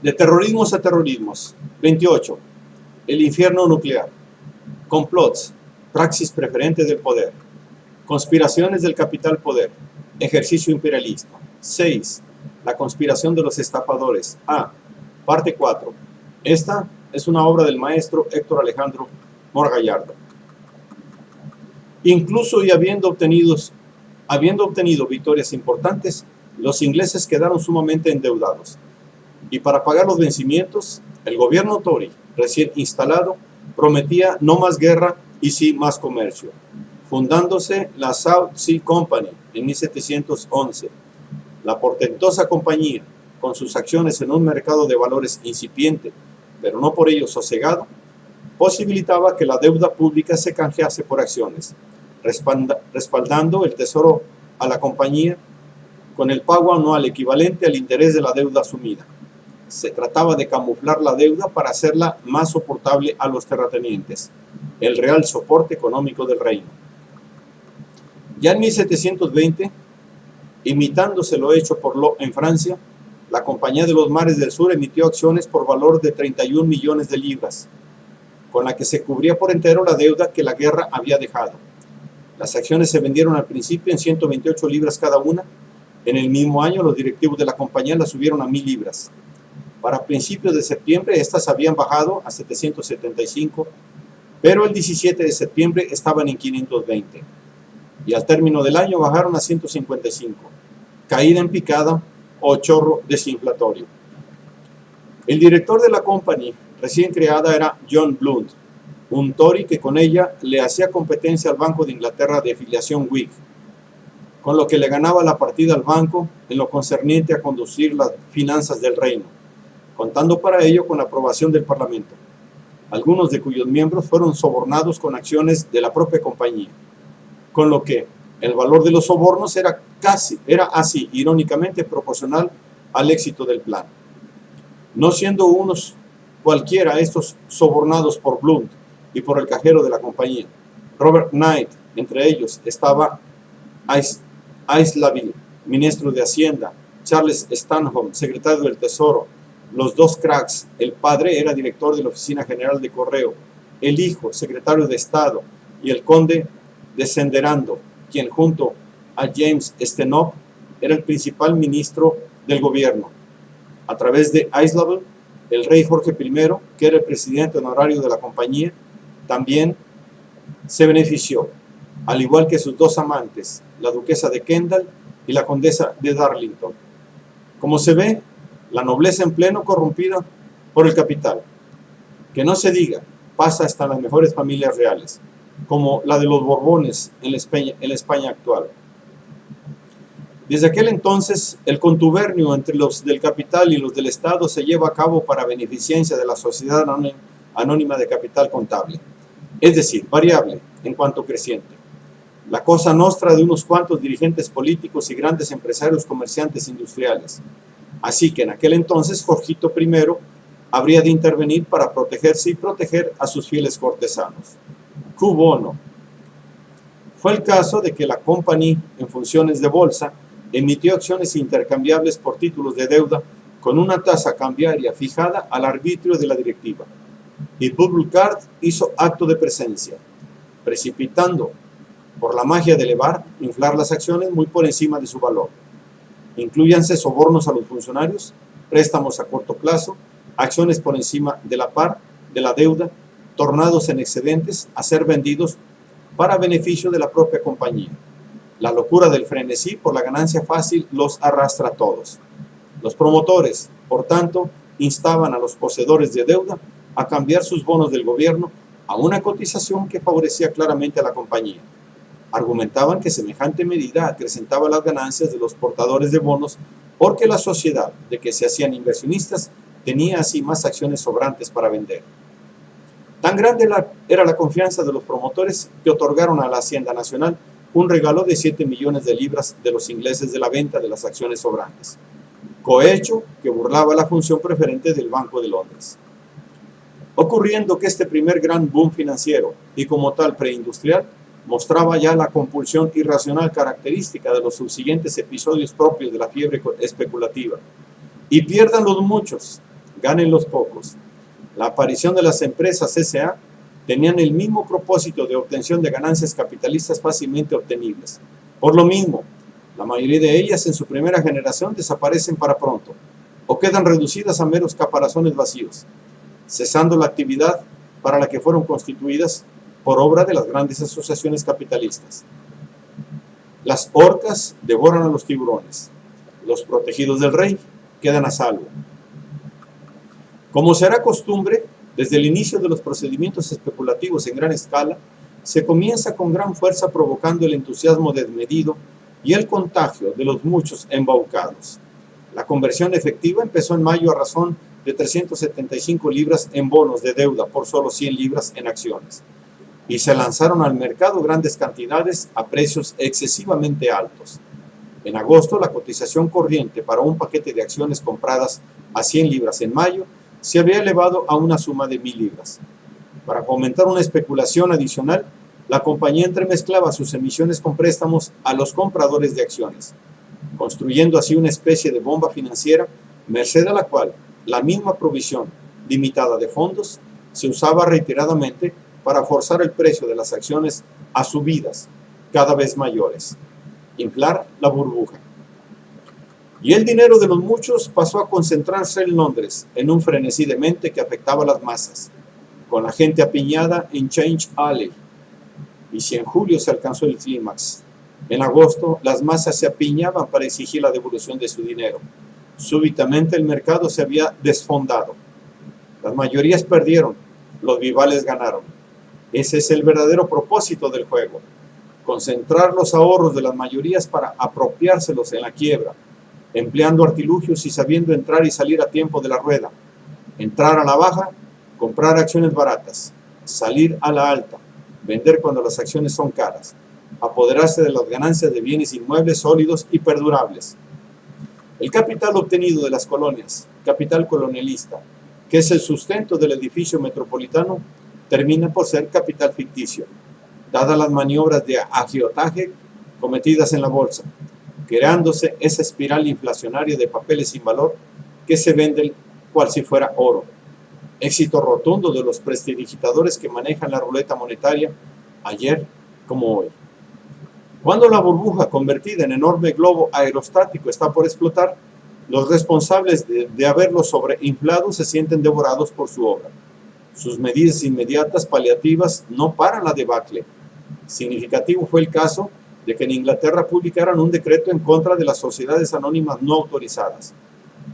De terrorismos a terrorismos. 28. El infierno nuclear. Complots. Praxis preferente del poder. Conspiraciones del capital poder. Ejercicio imperialista. 6. La conspiración de los estafadores. A. Parte 4. Esta es una obra del maestro Héctor Alejandro Mora Gallardo. Incluso y habiendo obtenido victorias importantes, los ingleses quedaron sumamente endeudados. Y para pagar los vencimientos, el gobierno Tory, recién instalado, prometía no más guerra y sí más comercio, fundándose la South Sea Company en 1711. La portentosa compañía, con sus acciones en un mercado de valores incipiente, pero no por ello sosegado, posibilitaba que la deuda pública se canjease por acciones, respaldando el tesoro a la compañía con el pago anual equivalente al interés de la deuda asumida. Se trataba de camuflar la deuda para hacerla más soportable a los terratenientes, el real soporte económico del reino. Ya en 1720, imitándose lo hecho por Law en Francia, la Compañía de los Mares del Sur emitió acciones por valor de 31 millones de libras, con la que se cubría por entero la deuda que la guerra había dejado. Las acciones se vendieron al principio en 128 libras cada una. En el mismo año, los directivos de la compañía las subieron a 1000 libras. Para principios de septiembre, estas habían bajado a 775, pero el 17 de septiembre estaban en 520. Y al término del año bajaron a 155. Caída en picada o chorro desinflatorio. El director de la compañía recién creada era John Blunt, un Tory que con ella le hacía competencia al Banco de Inglaterra de filiación Whig, con lo que le ganaba la partida al banco en lo concerniente a conducir las finanzas del reino, contando para ello con la aprobación del Parlamento, algunos de cuyos miembros fueron sobornados con acciones de la propia compañía, con lo que el valor de los sobornos era así, irónicamente, proporcional al éxito del plan. No siendo unos cualquiera estos sobornados por Blunt y por el cajero de la compañía, Robert Knight, entre ellos estaba Aislabie, ministro de Hacienda, Charles Stanhope, secretario del Tesoro, los dos cracks, el padre era director de la Oficina General de Correo, el hijo, secretario de Estado, y el conde de Senderando, quien junto a James Stanhope era el principal ministro del gobierno. A través de Aislabie, el rey Jorge I, que era el presidente honorario de la compañía, también se benefició, al igual que sus dos amantes, la duquesa de Kendal y la condesa de Darlington. Como se ve, la nobleza en pleno corrompida por el capital. Que no se diga, pasa hasta las mejores familias reales, como la de los Borbones en la España actual. Desde aquel entonces, el contubernio entre los del capital y los del Estado se lleva a cabo para beneficencia de la Sociedad Anónima de Capital Contable, es decir, variable en cuanto creciente. La cosa nostra de unos cuantos dirigentes políticos y grandes empresarios comerciantes industriales. Así que en aquel entonces Jorgito I habría de intervenir para protegerse y proteger a sus fieles cortesanos. Cui bono. Fue el caso de que la compañía, en funciones de bolsa, emitió acciones intercambiables por títulos de deuda con una tasa cambiaria fijada al arbitrio de la directiva. Y Beauregard hizo acto de presencia, precipitando, por la magia de elevar, inflar las acciones muy por encima de su valor. Inclúyanse sobornos a los funcionarios, préstamos a corto plazo, acciones por encima de la par de la deuda, tornados en excedentes a ser vendidos para beneficio de la propia compañía. La locura del frenesí por la ganancia fácil los arrastra a todos. Los promotores, por tanto, instaban a los poseedores de deuda a cambiar sus bonos del gobierno a una cotización que favorecía claramente a la compañía. Argumentaban que semejante medida acrecentaba las ganancias de los portadores de bonos porque la sociedad de que se hacían inversionistas tenía así más acciones sobrantes para vender. Tan grande era la confianza de los promotores que otorgaron a la Hacienda Nacional un regalo de 7 millones de libras de los ingleses de la venta de las acciones sobrantes, cohecho que burlaba la función preferente del Banco de Londres. Ocurriendo que este primer gran boom financiero y como tal preindustrial mostraba ya la compulsión irracional característica de los subsiguientes episodios propios de la fiebre especulativa. Y pierdan los muchos, ganen los pocos. La aparición de las empresas S.A. tenían el mismo propósito de obtención de ganancias capitalistas fácilmente obtenibles. Por lo mismo, la mayoría de ellas en su primera generación desaparecen para pronto o quedan reducidas a meros caparazones vacíos, cesando la actividad para la que fueron constituidas por obra de las grandes asociaciones capitalistas. Las orcas devoran a los tiburones. Los protegidos del rey quedan a salvo. Como será costumbre, desde el inicio de los procedimientos especulativos en gran escala, se comienza con gran fuerza provocando el entusiasmo desmedido y el contagio de los muchos embaucados. La conversión efectiva empezó en mayo a razón de 375 libras en bonos de deuda por solo 100 libras en acciones, y se lanzaron al mercado grandes cantidades a precios excesivamente altos. En agosto, la cotización corriente para un paquete de acciones compradas a 100 libras en mayo se había elevado a una suma de 1000 libras. Para fomentar una especulación adicional, la compañía entremezclaba sus emisiones con préstamos a los compradores de acciones, construyendo así una especie de bomba financiera, merced a la cual la misma provisión limitada de fondos se usaba reiteradamente para forzar el precio de las acciones a subidas cada vez mayores, inflar la burbuja. Y el dinero de los muchos pasó a concentrarse en Londres en un frenesí de mente que afectaba a las masas, con la gente apiñada en Change Alley. Y si en julio se alcanzó el clímax, en agosto las masas se apiñaban para exigir la devolución de su dinero. Súbitamente el mercado se había desfondado. Las mayorías perdieron, los vivales ganaron. Ese es el verdadero propósito del juego: concentrar los ahorros de las mayorías para apropiárselos en la quiebra, empleando artilugios y sabiendo entrar y salir a tiempo de la rueda. Entrar a la baja, comprar acciones baratas, salir a la alta, vender cuando las acciones son caras, apoderarse de las ganancias de bienes inmuebles sólidos y perdurables. El capital obtenido de las colonias, capital colonialista, que es el sustento del edificio metropolitano, termina por ser capital ficticio, dadas las maniobras de agiotaje cometidas en la bolsa, creándose esa espiral inflacionaria de papeles sin valor que se venden cual si fuera oro. Éxito rotundo de los prestidigitadores que manejan la ruleta monetaria ayer como hoy. Cuando la burbuja convertida en enorme globo aerostático está por explotar, los responsables de haberlo sobreinflado se sienten devorados por su obra. Sus medidas inmediatas paliativas no paran la debacle. Significativo fue el caso de que en Inglaterra publicaran un decreto en contra de las sociedades anónimas no autorizadas,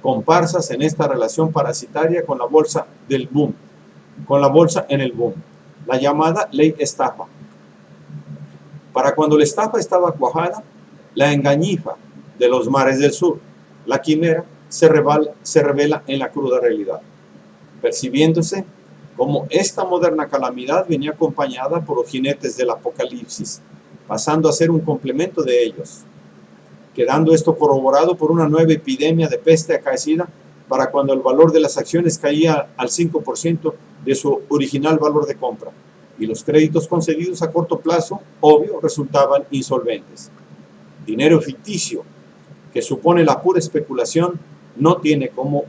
comparsas en esta relación parasitaria con la bolsa del boom, con la bolsa en el boom, la llamada ley estafa. Para cuando la estafa estaba cuajada, la engañifa de los mares del sur, la quimera, se revela en la cruda realidad, percibiéndose como esta moderna calamidad venía acompañada por los jinetes del apocalipsis, pasando a ser un complemento de ellos, quedando esto corroborado por una nueva epidemia de peste acaecida para cuando el valor de las acciones caía al 5% de su original valor de compra, y los créditos concedidos a corto plazo, obvio, resultaban insolventes. Dinero ficticio que supone la pura especulación no tiene como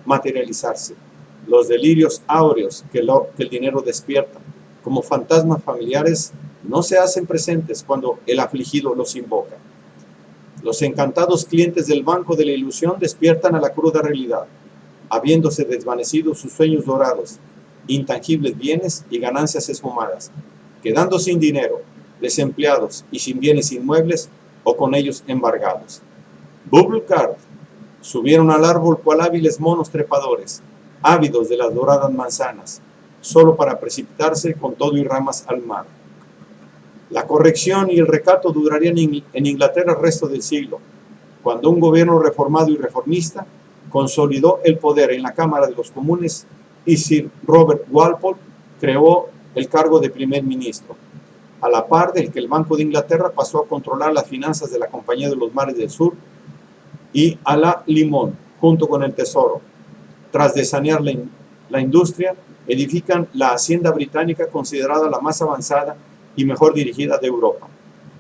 materializarse. Los delirios áureos que el dinero despierta, como fantasmas familiares, no se hacen presentes cuando el afligido los invoca. Los encantados clientes del banco de la ilusión despiertan a la cruda realidad, habiéndose desvanecido sus sueños dorados, intangibles bienes y ganancias esfumadas, quedando sin dinero, desempleados y sin bienes inmuebles o con ellos embargados. Bubble Card subieron al árbol cual hábiles monos trepadores, ávidos de las doradas manzanas, solo para precipitarse con todo y ramas al mar. La corrección y el recato durarían en Inglaterra el resto del siglo, cuando un gobierno reformado y reformista consolidó el poder en la Cámara de los Comunes y Sir Robert Walpole creó el cargo de primer ministro, a la par del que el Banco de Inglaterra pasó a controlar las finanzas de la Compañía de los Mares del Sur y a la Limón, junto con el Tesoro. Tras de sanear la industria, edifican la hacienda británica considerada la más avanzada y mejor dirigida de Europa.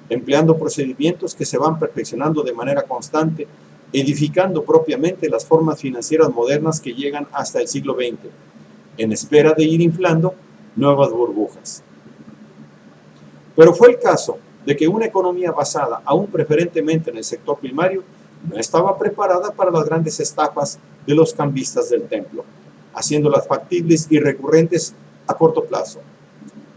empleando procedimientos que se van perfeccionando de manera constante, edificando propiamente las formas financieras modernas que llegan hasta el siglo XX, en espera de ir inflando nuevas burbujas. Pero fue el caso de que una economía basada aún preferentemente en el sector primario no estaba preparada para las grandes estafas de los cambistas del templo, haciéndolas factibles y recurrentes a corto plazo.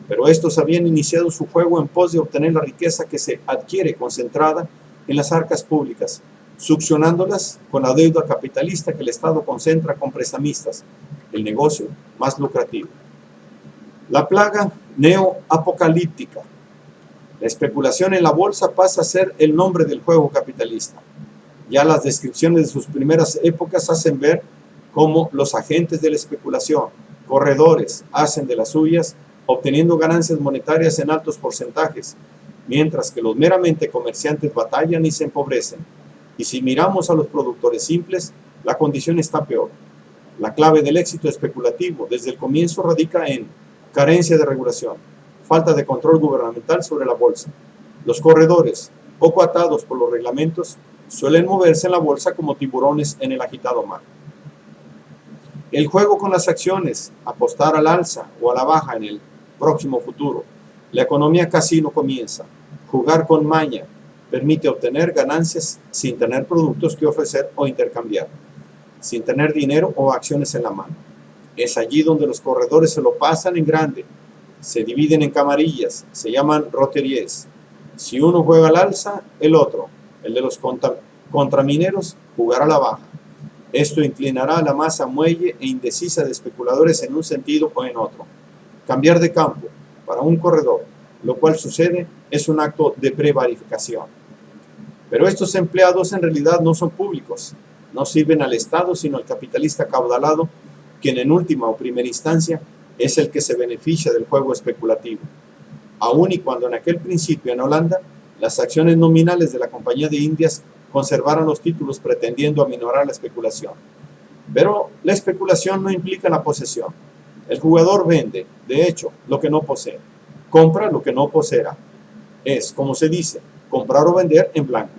Pero estos habían iniciado su juego en pos de obtener la riqueza que se adquiere concentrada en las arcas públicas, succionándolas con la deuda capitalista que el Estado concentra con prestamistas, el negocio más lucrativo. La plaga neoapocalíptica. La especulación en la bolsa pasa a ser el nombre del juego capitalista. Ya las descripciones de sus primeras épocas hacen ver cómo los agentes de la especulación, corredores, hacen de las suyas, obteniendo ganancias monetarias en altos porcentajes, mientras que los meramente comerciantes batallan y se empobrecen. Y si miramos a los productores simples, la condición está peor. La clave del éxito especulativo desde el comienzo radica en carencia de regulación, falta de control gubernamental sobre la bolsa. Los corredores, poco atados por los reglamentos, suelen moverse en la bolsa como tiburones en el agitado mar. El juego con las acciones, apostar al alza o a la baja en el próximo futuro. La economía casino comienza. Jugar con maña permite obtener ganancias sin tener productos que ofrecer o intercambiar, sin tener dinero o acciones en la mano. Es allí donde los corredores se lo pasan en grande, se dividen en camarillas, se llaman roteries. Si uno juega al alza, el otro, el de los contramineros, jugará a la baja. Esto inclinará a la masa muelle e indecisa de especuladores en un sentido o en otro. Cambiar de campo para un corredor, lo cual sucede, es un acto de prevaricación. Pero estos empleados en realidad no son públicos, no sirven al Estado sino al capitalista acaudalado, quien en última o primera instancia es el que se beneficia del juego especulativo. Aun y cuando en aquel principio en Holanda las acciones nominales de la Compañía de Indias conservaron los títulos pretendiendo aminorar la especulación. Pero la especulación no implica la posesión. El jugador vende, de hecho, lo que no posee. Compra lo que no poseerá. Es, como se dice, comprar o vender en blanco.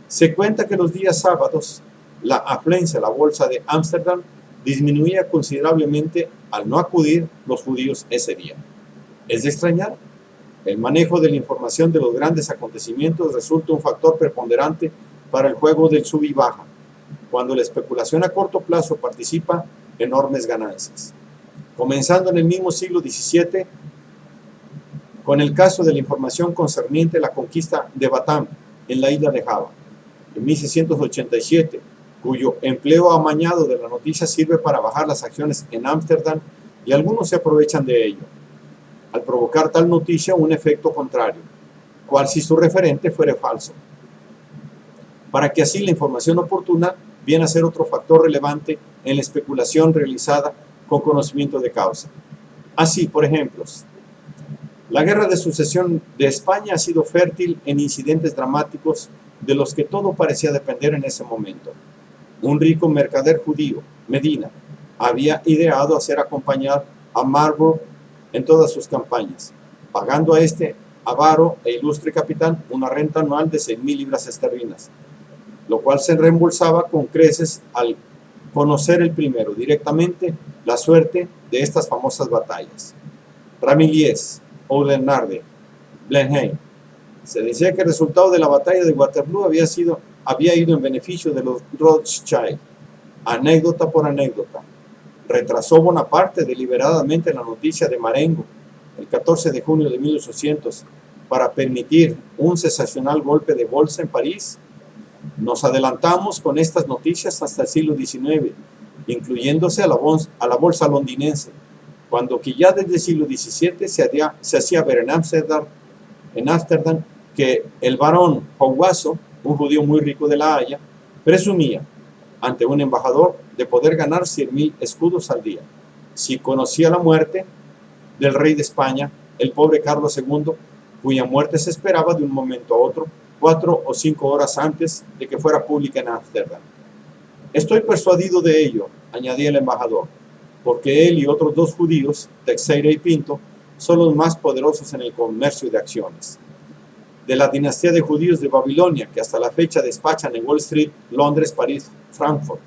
Se cuenta que los días sábados la afluencia a la bolsa de Ámsterdam disminuía considerablemente al no acudir los judíos ese día. ¿Es de extrañar? El manejo de la información de los grandes acontecimientos resulta un factor preponderante para el juego del sub y baja. Cuando la especulación a corto plazo participa, enormes ganancias. Comenzando en el mismo siglo XVII, con el caso de la información concerniente a la conquista de Batam en la isla de Java, en 1687, cuyo empleo amañado de la noticia sirve para bajar las acciones en Ámsterdam y algunos se aprovechan de ello, al provocar tal noticia un efecto contrario, cual si su referente fuera falso, para que así la información oportuna viene a ser otro factor relevante en la especulación realizada con conocimiento de causa. Así, por ejemplo, la guerra de sucesión de España ha sido fértil en incidentes dramáticos de los que todo parecía depender en ese momento. Un rico mercader judío, Medina, había ideado hacer acompañar a Marlborough en todas sus campañas, pagando a este avaro e ilustre capitán una renta anual de 6.000 libras esterlinas, lo cual se reembolsaba con creces al conocer el primero directamente la suerte de estas famosas batallas. Ramillies, Oudenarde, Blenheim. Se decía que el resultado de la batalla de Waterloo había ido en beneficio de los Rothschild. Anécdota por anécdota. Retrasó Bonaparte deliberadamente la noticia de Marengo el 14 de junio de 1800 para permitir un sensacional golpe de bolsa en París. Nos adelantamos con estas noticias hasta el siglo XIX, incluyéndose a la bolsa londinense, cuando que ya desde el siglo XVII se hacía ver en Ámsterdam que el barón Haugasso, un judío muy rico de La Haya, presumía ante un embajador de poder ganar 100.000 escudos al día, si conocía la muerte del rey de España, el pobre Carlos II, cuya muerte se esperaba de un momento a otro, 4 o 5 horas antes de que fuera pública en Ámsterdam. Estoy persuadido de ello, añadía el embajador, porque él y otros 2 judíos, Teixeira y Pinto, son los más poderosos en el comercio de acciones. de la dinastía de judíos de Babilonia, que hasta la fecha despachan en Wall Street, Londres, París, Frankfurt.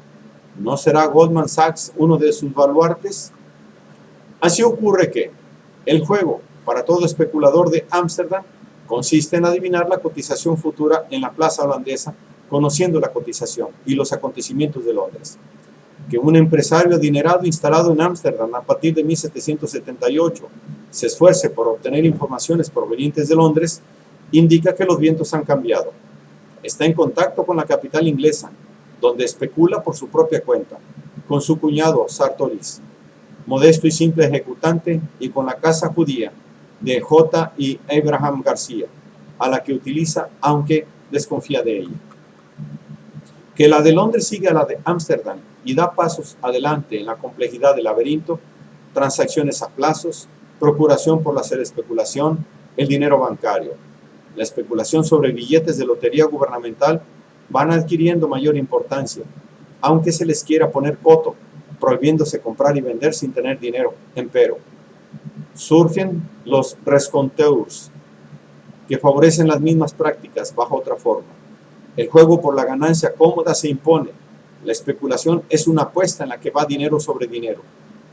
¿No será Goldman Sachs uno de sus baluartes? Así ocurre que el juego, para todo especulador de Ámsterdam, consiste en adivinar la cotización futura en la plaza holandesa, conociendo la cotización y los acontecimientos de Londres. Que un empresario adinerado instalado en Ámsterdam a partir de 1778 se esfuerce por obtener informaciones provenientes de Londres, indica que los vientos han cambiado. Está en contacto con la capital inglesa, donde especula por su propia cuenta, con su cuñado Sartoris, modesto y simple ejecutante, y con la casa judía de J. y Abraham García, a la que utiliza, aunque desconfía de ella. Que la de Londres sigue a la de Ámsterdam y da pasos adelante en la complejidad del laberinto, transacciones a plazos, procuración por hacer especulación, el dinero bancario. La especulación sobre billetes de lotería gubernamental van adquiriendo mayor importancia, aunque se les quiera poner coto, prohibiéndose comprar y vender sin tener dinero. Empero, surgen los resconteurs, que favorecen las mismas prácticas bajo otra forma. El juego por la ganancia cómoda se impone. La especulación es una apuesta en la que va dinero sobre dinero,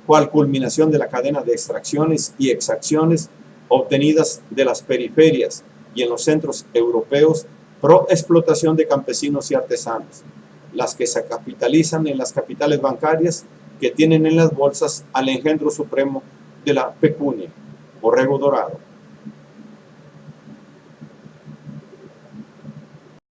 cual culminación de la cadena de extracciones y exacciones obtenidas de las periferias y en los centros europeos pro explotación de campesinos y artesanos, las que se capitalizan en las capitales bancarias que tienen en las bolsas al engendro supremo de la pecunia, borrego dorado.